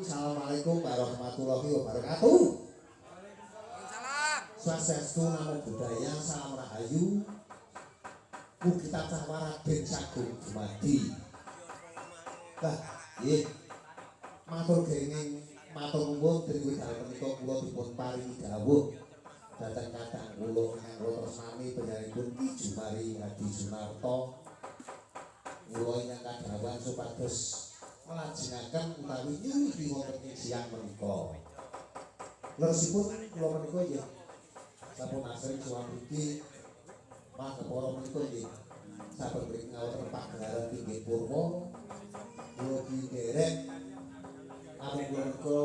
Assalamualaikum warahmatullahi wabarakatuh. Swastiastu, namo buddhaya, salam rahayu. Mugi tansah waradin sagung dumadi. Lah, nggih. Matur kenging matur nuwun dening dalem menika kula dipun paringi dawuh dhateng kadang kula ingkang kula tresnani panjenenganipun Ki Jumari Hadi Sunarto. Kula ingkang kadhawan supados melajengaken utawi nyuwuhi wonten ing siang menika. Leresipun kula menika nggih sampun asring suwan mriki para menika nggih sampun mriki ngawaten pagelaran inggih purwa kula derek amung kula menika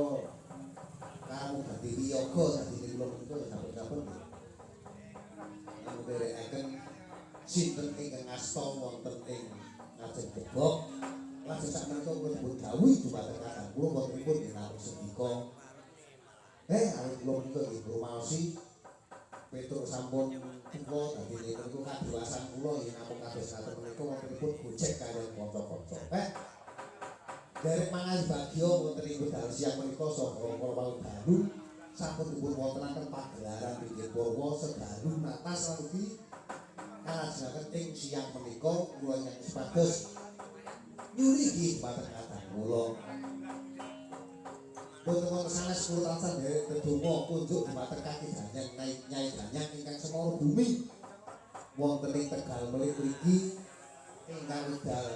kamu dadi wiyaga dadi kula menika sampun-sampun nggih. Amung derekaken sinten ingkang asta wonten ing ngajeng gebok lajeng sakmenika kula dipun dawuhi dumateng kadang kula wontenipun dinamik sedika. Awit kula menika nggih rumaosi Petruk sampun tuwa dadi niku kadhewasan kula yen namung kados ngaten menika wontenipun gojek kaliyan kanca-kanca. Derek mangan bagya wonten ing wekdal siang menika saha para dalu sampun dipun wontenaken pagelaran inggih purwa sedalu natas ugi kalajengaken ing siang menika kula ingkang supados nyuwuhi dumateng kadang kula. Boten wonten sanes kula tansah nderek ndedonga kunjuk dumateng kaki Danyang Nyai Danyang ingkang semana bumi wonten ing Tegal Melik mriki ingkang wekdal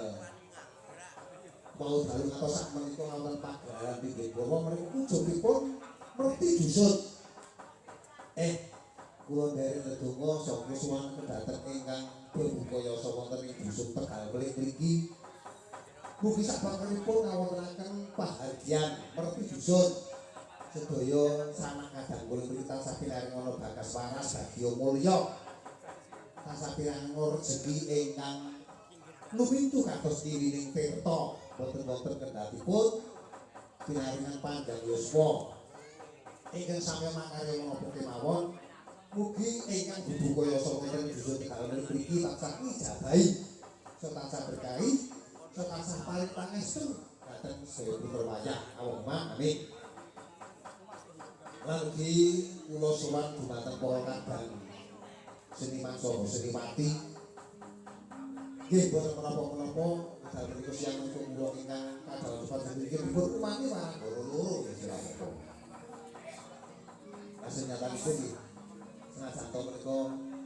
mau dalu ngantos sak menika wonten pagelaran inggih purwa menika kunjukipun mreti dusun. Kula nderek ndedonga saha suwan dhateng ingkang berbuka yasa wonten ing dusun Tegal Melik mriki. Mugi sabangunipun ngawontenaken pahargyan merti dusun sedaya sanak kadang kula mriki tansah pinaring ana bagas waras bagya mulya tansah pinaring rejeki ingkang lumintu kados irining tirta boten wonten kendhatipun pinaringan panjang yuswa ingkang sami makarya menapa kemawon. Mugi ingkang bubuka yasa wonten dusun Tegal mriki tansah ijabahi tansah berkahi tansah paring pangestu dhateng sedaya putra wayah Allahumma amin. Lan ugi kula sowan dumateng para kadang seniman saha seniwati nggih boten menapa-menapa dalem menika siang menika kula ingkang kadang supados nggih dipun umami marang loro-loro nggih sira. Asenyatanipun nggih senajan to menika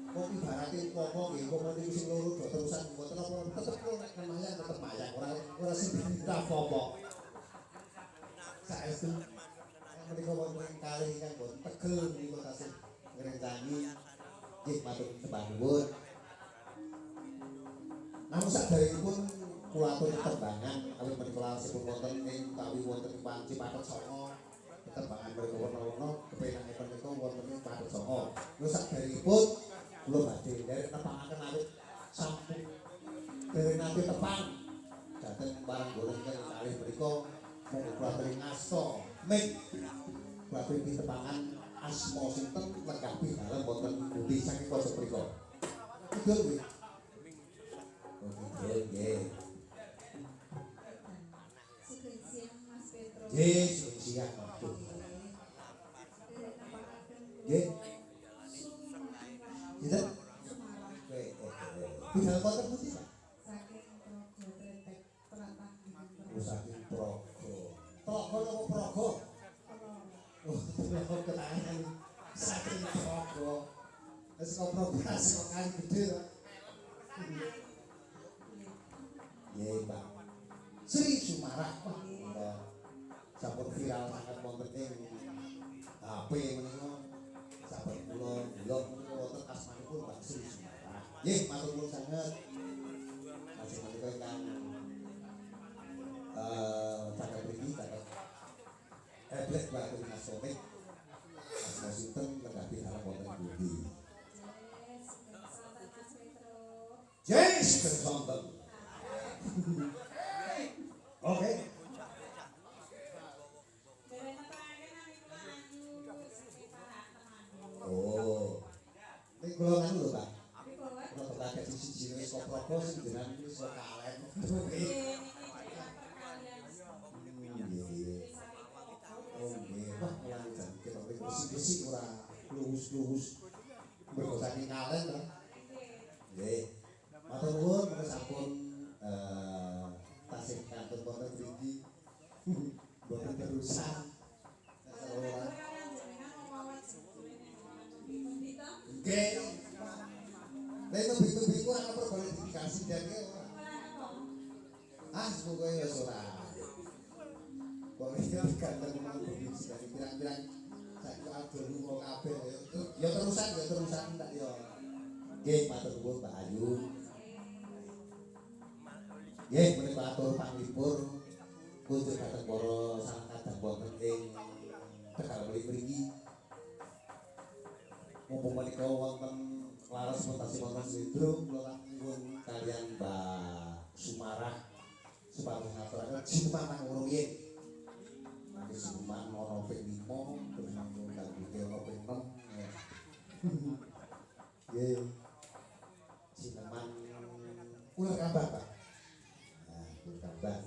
kok ibarate umpama nggih umpama niku sing loro do terusan mboten apa-apa tetep kok nek mayang tetep mayang ora sing apa-apa. Saestu menika wonten kalih ingkang boten tegel menika tasih ngrencangi nggih matur sembah nuwun. Namun saderengipun kula atur tetembangan awit menika sipun wonten ing utawi wonten ing Panci Pathet Sanga tetembangan menika werna-werna kepenake menika wonten ing Pathet Sanga lho sakderengipun kula badhe nderek nepangaken awit sampun dereng nate tepang dhateng barang goreng ingkang kalih menika monggo kula aturi ngasta mik kula aturi pitepangan asma sinten lengkapi dalem wonten budi saking pojok mriku kidul nggih oh nggih nggih siang waduh nggih Tidak? Tidak konten putih Pak? Saking Progo Progo apa Progo? Oh, Progo ketangan saking Progo terus kok progres kok kali gede Pak iya Pak Sri Sumarah Pak sampun viral sangat wonten ing HP menika sahabat kula blog menika wonten asmanipun Mbak Sri Sumarah. Nggih, matur nuwun sanget. Masih menika ingkang cakep mriki cakep. Blek Batu Nasomik. Asma sinten lengkapi alam wonten budi. Yes, bersonten. Oke. Oh. Nek kula kan lho, Pak. Kula bakal siji wis kok progo sing jenengan wis kok kalen. Oh, nggih. Wah, mulai jam kita bersih-bersih ora luwus-luwus. Mergo saking kalen to. Nggih. Matur nuwun menika sampun tasih kantun wonten mriki. Boten terusan. Nggih. Nek begitu-begitu ora perlu kualifikasi dene ora. Ah, pokoke wis ora. Kok iki kantor mau produksi dari pirang-pirang saiki ado lunga kabeh ya terusan tak ya. Nggih, matur nuwun Pak Ayu. Nggih, menika atur panglipur kunjuk dhateng para sang kadang wonten ing Tegal mriki. Mumpung menika wonten laras mentasi wonten Sidro kula nyuwun kalian Mbak Sumarah supados ngaturaken jineman nang rumiyin. Mangke jineman ana ping 5 terus nanggung dalike ana ping 6. Nggih. Jineman ular kambang Pak. Nah, ular kambang.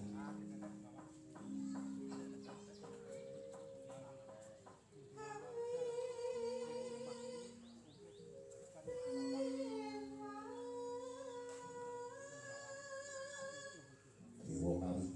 Dewa Kali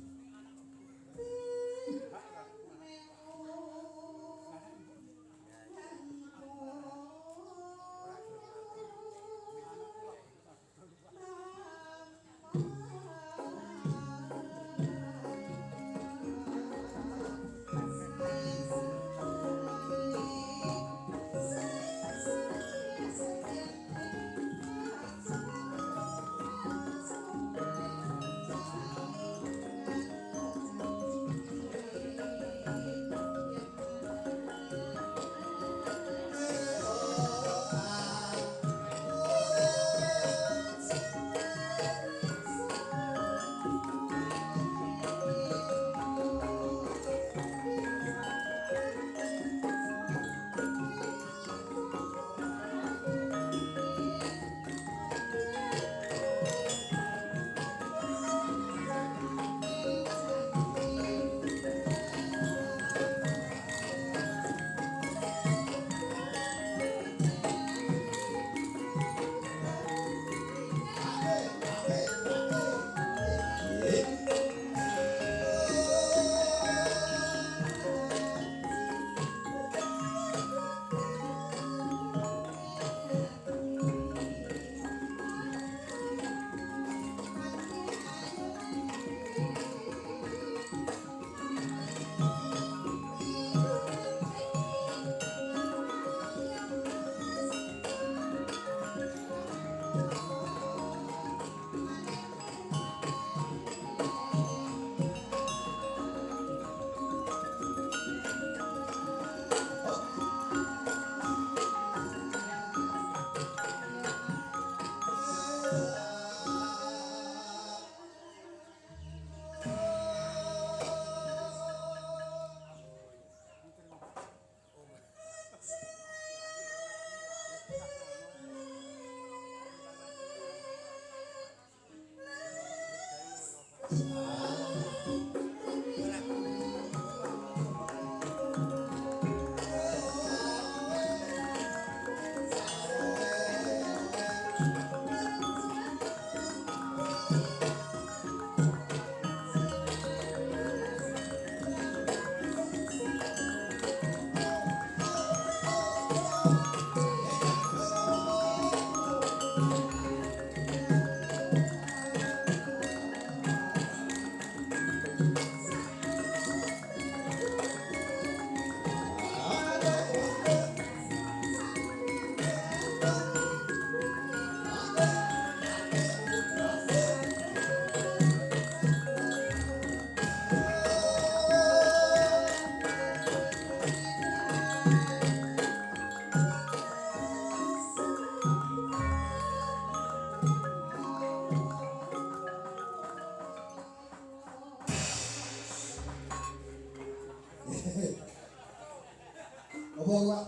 Apa Pak?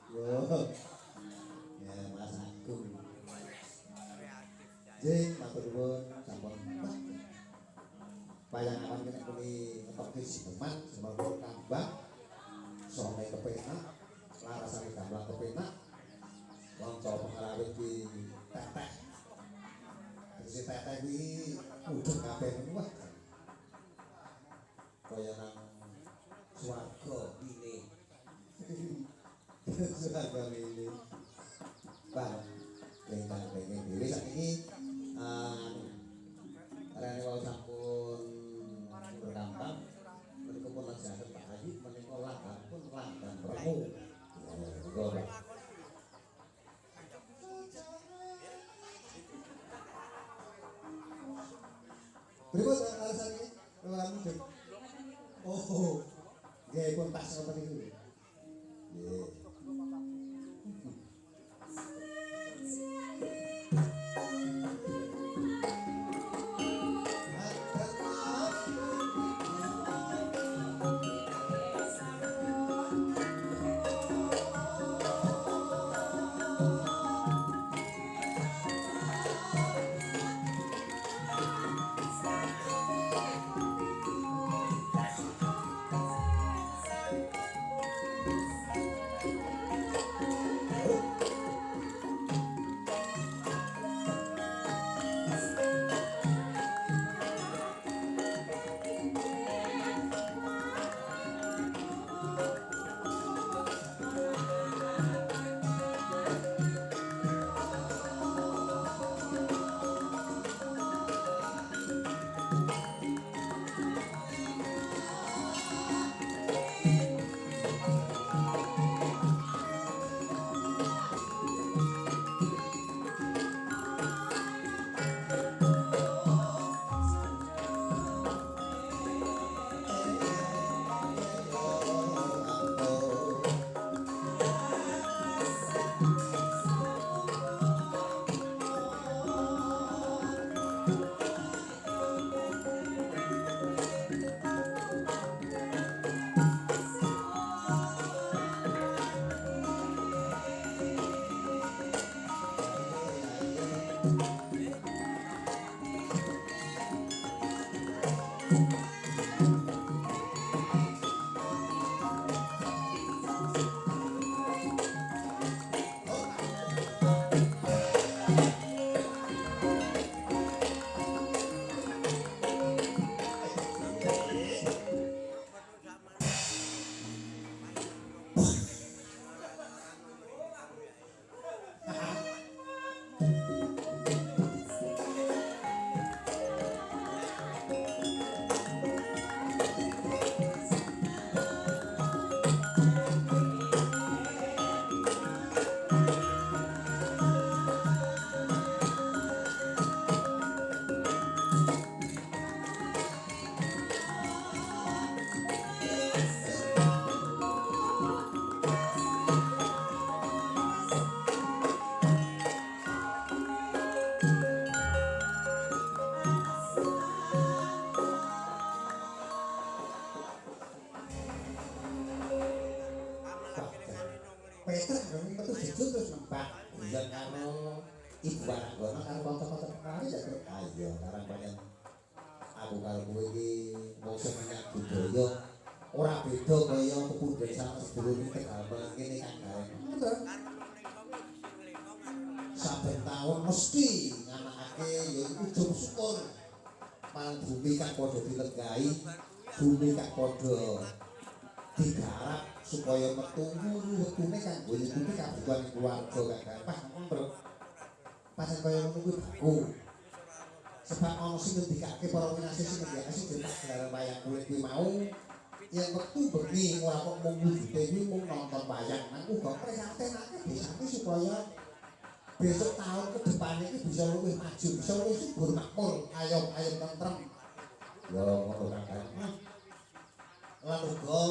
Yo. Ya Mas Agung. Jeng matur nuwun sampun. Bayangan kene kuli ngetok sideman semoga tambah sone kepenak larasane gamplang kepenak kanca pengarawit ki tetek si tetek ki mudhun kabeh wah kaya nang swarga ini swarga ini bang lengkang pengen dhewe saiki arane wae sampun berdampang menika pun lajengan Pak Haji menika langgan pun langgan beremu monggo Pripun alasane kelawan mudhun oh nggih pun pas ngoten niku nggih Petruk dong metu jujur terus nembak biyen karo Ibu Waranggono karo kanca-kanca penari ya terus ayo karang banyak aku karo kowe iki mungsuh menyang budaya ora beda kaya kepundhen sak sedulur Tegal kene Kang Gareng. Saben taun mesti nganakake yaiku jum syukur marang bumi kang padha dilenggahi, bumi kang padha digarap supaya metu wetune kanggo nyukupi kabutuhan keluarga Kang Pas ngono. Pasen kaya ngono kuwi baku. Sebab ana sing ngendikake para winasih sing ngendikake sing gelaran wayang kulit kuwi mau yen wektu bengi ora kok mung wujute kuwi mung nonton wayang nang uga prihatinake desane supaya besok tahun ke depan iki bisa luwih maju, bisa luwih subur makmur, ayom-ayom tentrem. Ya ngono Kang. Lan uga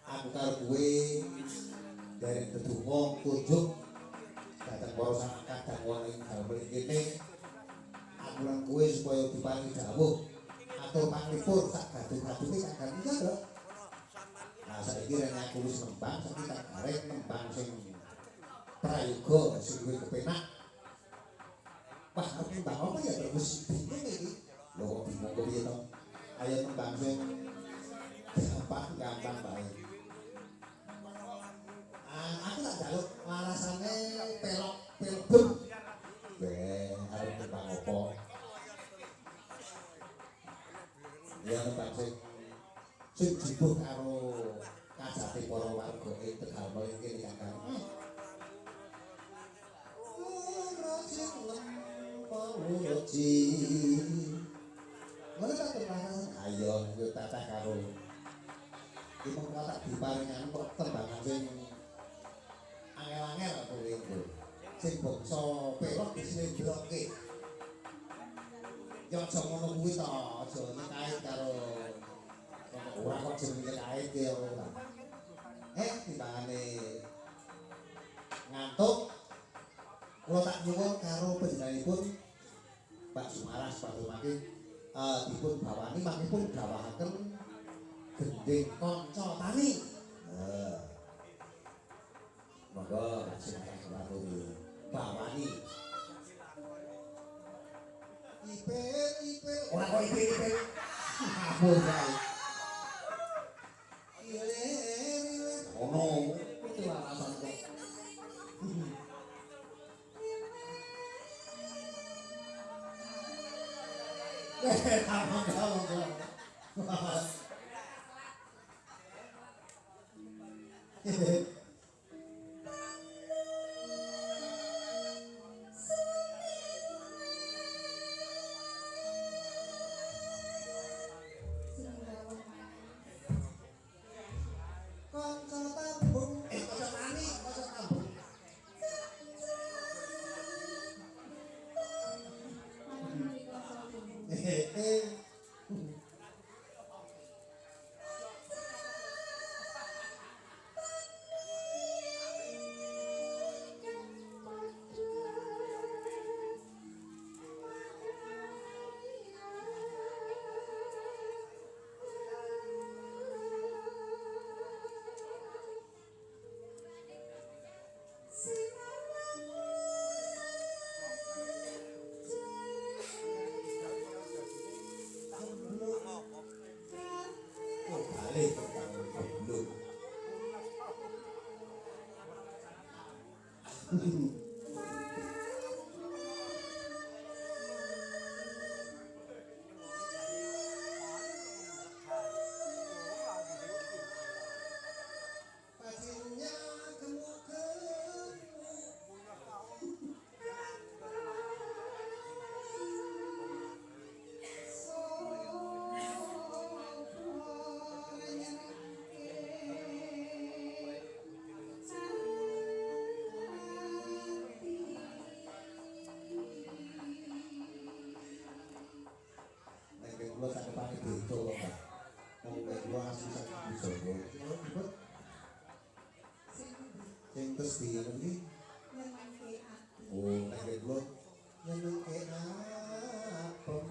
aku karo kowe derek dedonga kunjuk dhateng para sak kadang wong ing dalem kene aku lan kowe supaya diparingi dawuh atur panglipur sak gaduh-gaduhe Kang iya lho saiki rene aku wis nembang saiki tak garek nembang sing prayoga sing duwe kepenak. Wah, aku nembang apa ya terus bingung iki. Lho kok bingung kok piye to? Ayo nembang sing gampang bae. Aku tak jaluk larasane pelok pilbun. Arep nembang apa? Ya nembang sing jibuh karo kajate para warga ing Tegal Melingke iki Kakang. Ngono ta terus. Ayo yo tatah karo iki mengko tak diparingan kok tembangan sing angel-angel kowe iku. Sing bangsa pelok dislendroke. Yo aja ngono kuwi to, aja kait karo ora kok jenenge kait ya ora. Timbangane ngantuk kula tak nyuwun karo panjenenganipun Pak Sumaras Pak Dumaki dipun bawani mangkipun gawahaken gending kanca tani. Monggo Pak Sumaras kawaturi bawani. Ipil ora kok ipil. Ngapur kae. Ono itu alasan kok. Kula tak kepake beda kok, Pak. Wong kula asli saking Jawa. Sing terus piye iki? Oh, nek kula nyenengke apem.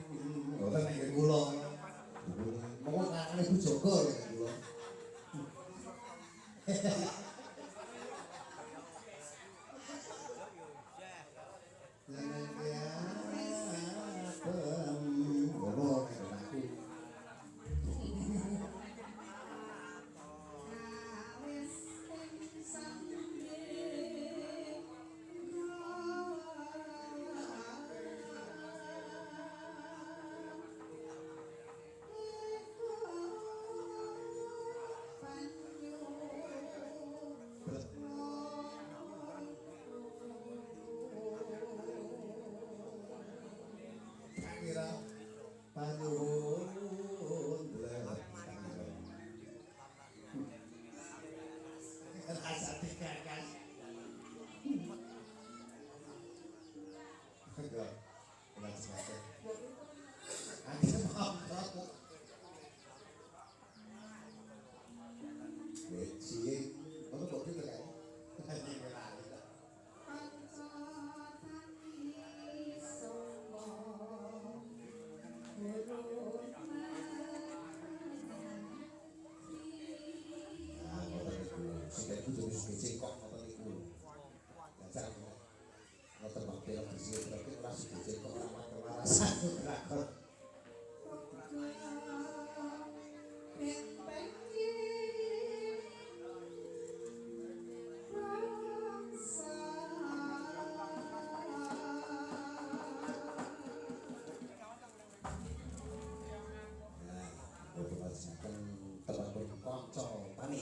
Oh, nek kula. Monggo kakane Bu Joko nek kula. Nyenengke apem. Ngono nek aku. Kira panuwun rasa digagas. Enggak, enggak sengaja. Akhirnya monggo. Cie, ono kok gitu kan? iku jenis gecengkok ngoten niku. Jajal ngoten bakal dhisik berarti ora gecengkok ora kewarasan lakon. Telepon konco tani.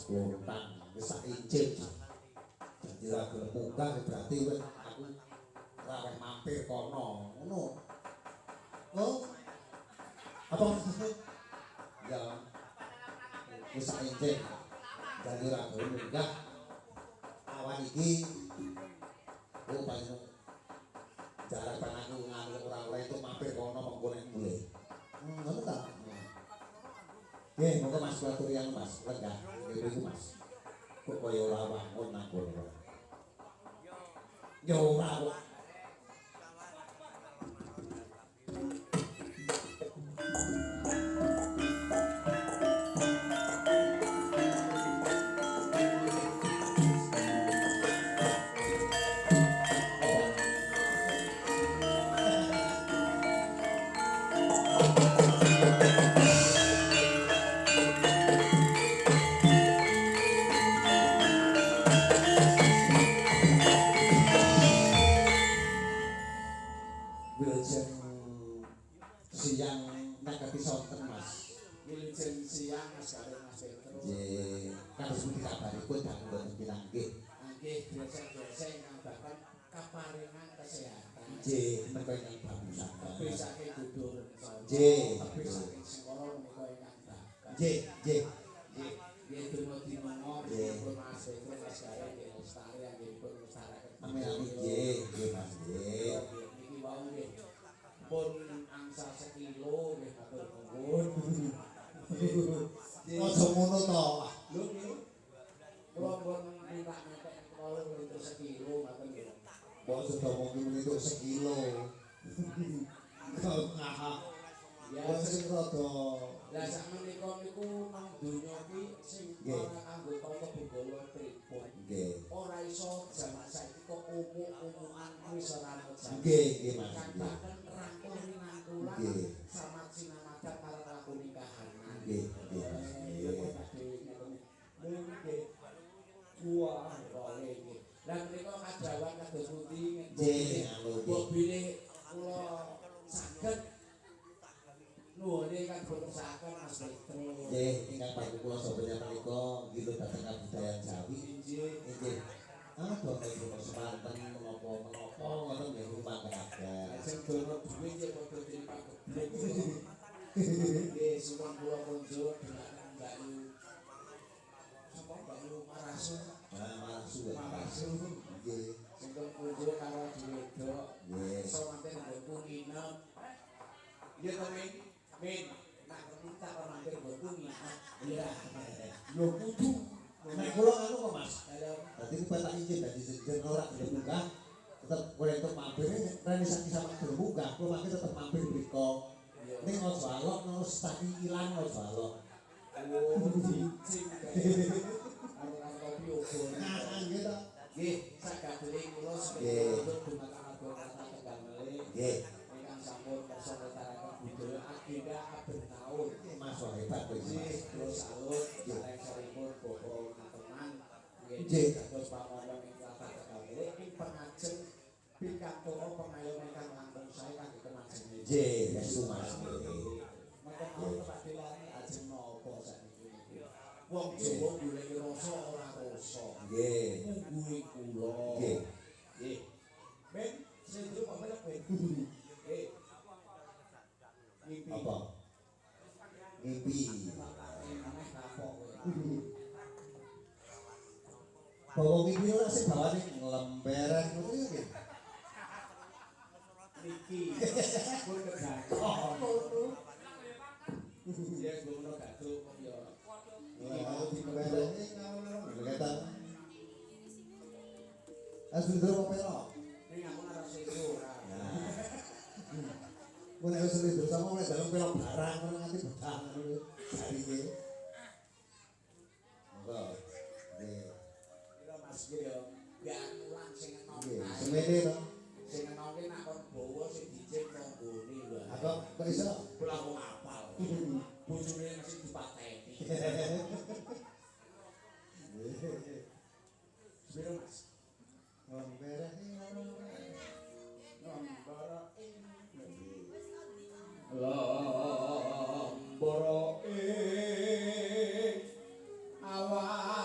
Mas Lontang wis sak incit. Dadi ra gelem munggah berarti wis aku raweh mampir kono. Ngono. Oh. Apa maksudnya? Ya. Wis sak incit. Dadi ra gelem munggah. Awan iki oh banyak jarak panaku nganu ora itu mampir kono mengko nek mulih. Ngono ta? Nggih, monggo Mas kula aturi yang Mas, lenggah. Nggih niku Mas. Kok kaya ora wangun aku. Yo ora kok. Bawa mimpi ora sing bawane nglemperen ngono ya nggih. Niki pun kegathok. Ya ngono gathuk kok ya. Iki mau dikembarane ngono ketan. Asundro apa ora? Ning aku ora sedo ora. Mun nek wis sedo sama nek dalem pelok barang ngono nganti betah ngono hari iki. Monggo. Nggih. Mas yo gak ulang sing enom. Semene to. Sing enom ki nak kon bawa sing dicek tanggone lho. Kok iso? Kula wong apal. Bojone mesti dipateni. Sepiro Mas? Ngombereh ngono. Ngomboro Lomboro awan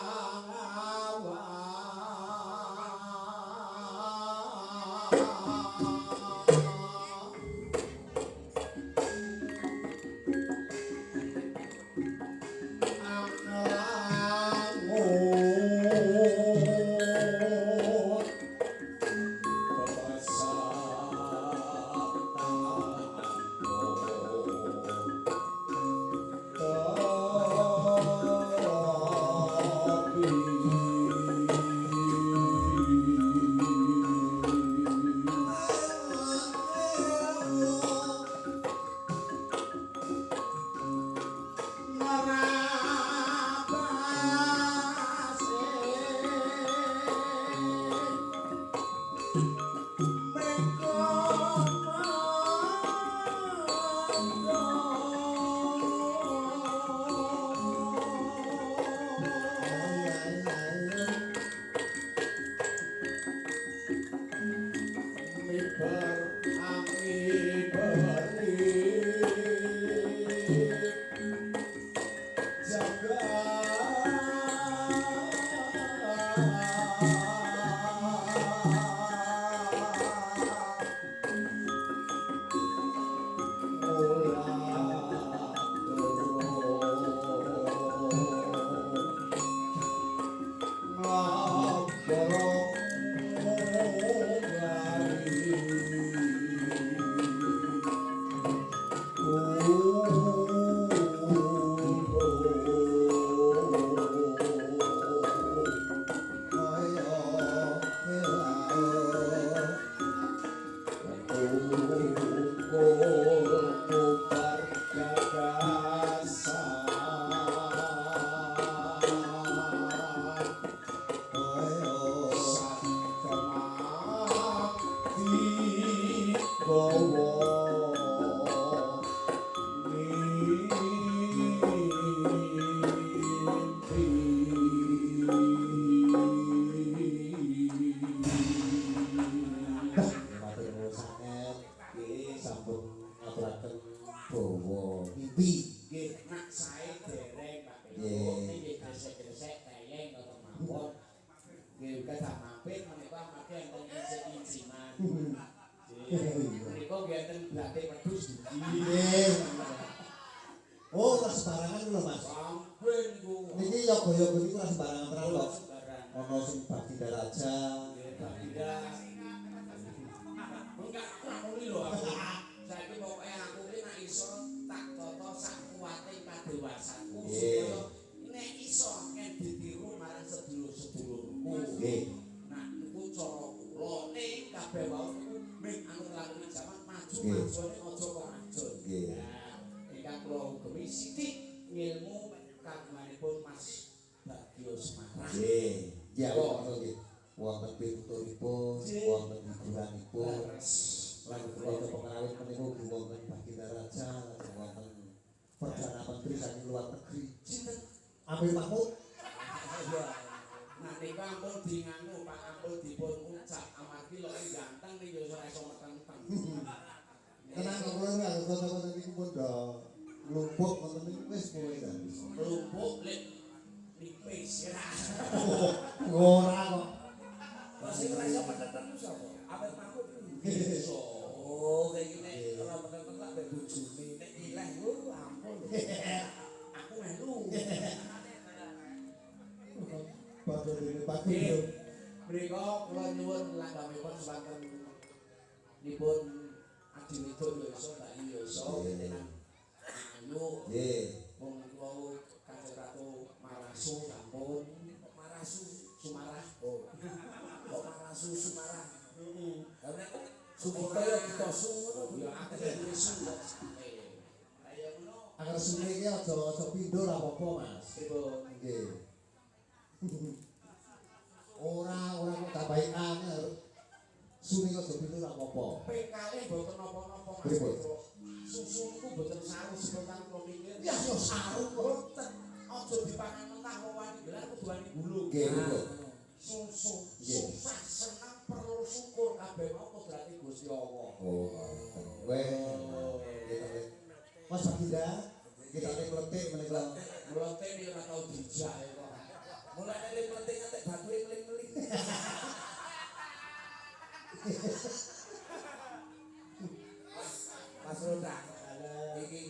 Oh, ora sembarangan lho, Mas. Niki yoga-yoga niku ora sembarangan tenan kok. Ana sing Baginda Raja, Baginda. Enggak ngakoni lho aku. Saiki pokoke aku ki nek iso tak tata sak kuwate kadewasanku supaya nek iso ditiru marang sedulur-sedulurku. Nggih. Nah, niku cara kula ning kabeh wau niku ming anu lakune jaman maju-majone aja kok ajur. Nggih. Ingkang kula ugemi sithik ngilmu kagunganipun Mas Bagio Semarang. Nggih. Ya, nggih. Wonten pituturipun, wonten hiburanipun. Lan kula pengarawit menika ugi wonten Baginda Raja, lajeng wonten Perdana Menteri saking luar negeri. Sinten? Amir Mahmud. Nah, niku ampun dinganu Pak ampun dipun ucap amargi lho ganteng niku ora iso meteng-meteng. Tenang kok kula nggak kota-kota niku pun do lumpuk wonten niku wis mulai dah. Lumpuk lek nipis ya. Ora kok. Masih ora iso meteng-meteng sapa? Amir Mahmud iso. Oh, kayak gini ora meteng-meteng lak mbek bojone nek ileh lho ampun. Aku melu. Padha dene Bagio. Mriko kula nyuwun langgamipun semanten dipun Adi Wedok ya iso, Mbak ya iso, tenan ayu. Nggih. Wong kula Kanjeng Ratu Marasu sampun Marasu Sumarah. Oh. Kok Marasu Sumarah? Heeh. Karena Sumita ya kita su ngono ya akeh su kok. Kaya ngono. Agar sune iki aja pindho ra apa-apa, Mas. Nggih. Ora kok tambahi angel. Sune kok aja pindho ra apa-apa. PKE mboten napa-napa Mas. Pripun? Susu niku mboten saru sebentar kula mikir. Ya yo saru kok. Mboten. Aja dipangan mentah kok wani gelar kudu wani gulung. Nggih, betul. Susu Nggih. susah seneng perlu syukur kabeh mau kodrate Gusti Allah. Oh. Weh. Mas Baginda, kita nek kletik menika. Mlete iki ora tau dijak kok. Mulane nek mlete ngantek bathuke meling-meling. Mas Roda. Iki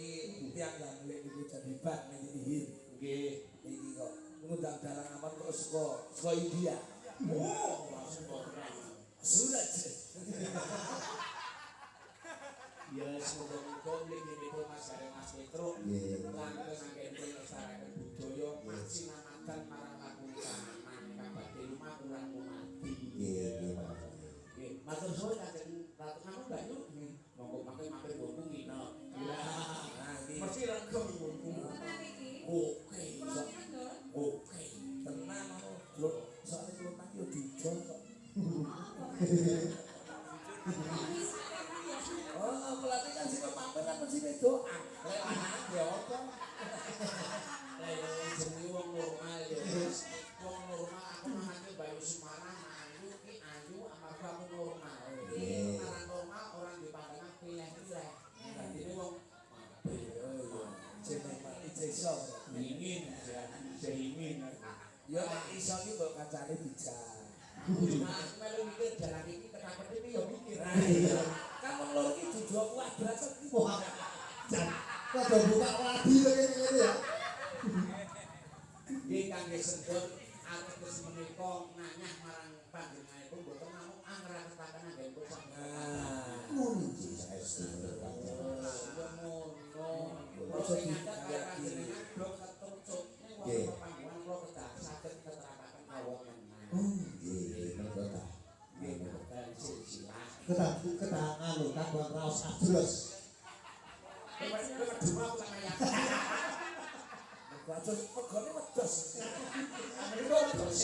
tiang yang mulai niku jadi bak niki. Nggih, iki kok ngundang dalang aman kok saka India. Oh, langsung kok surat. Ya semoga-moga mligi-mligi Mas karo Mas Petro langkung anggenipun nglestariaken budaya maksinamaken marang laku kahanan kabate rumah kurang mati. Nggih, Mas. Nggih, matur suwun Kanjeng Ratu Kamu Bayu. Monggo mampir nggonku ngina. Ya. Mesti regem nggonku. Oke. Oke. Tenan lho, soalé kula tak yo dijol kok. Oh, pelatih kan sing pamer kan mesti doa. Lek anak ya apa? Lek jenenge wong normal ya wis. Wong normal aku nangake Bayu Semarang ayu ki ayu amarga aku normal. Orang normal orang dipandang pilih-pilih. Dadine wong mampir. Oh iya. Jeneng Pak Ijeso. Ingin ya, ingin. Ya iso iki mbok kancane bijak. Nah, aku melu mikir jalan iki ketapet iki ya mikir. Kan wong loro iki dudu kuadrat iki. Wah. Jan, kok buka lagi ngene ya. Nggih kangge sedher ateges menika nanyah marang panjenenganipun boten namung angrat-angrat nggih pun sampeyan. Ngono iki saestu bener Pak. Ojo panjenengan blok ketucut ning wonten panggonan kula kedah saged keterakaken kawonten. Nggih, monggo ta. Nggih, kedah silsilah. Kedah anu kagungan raos adres. Kowe cuma aku tak ayat. Aku aja pegone wedhus. Menika wedhus.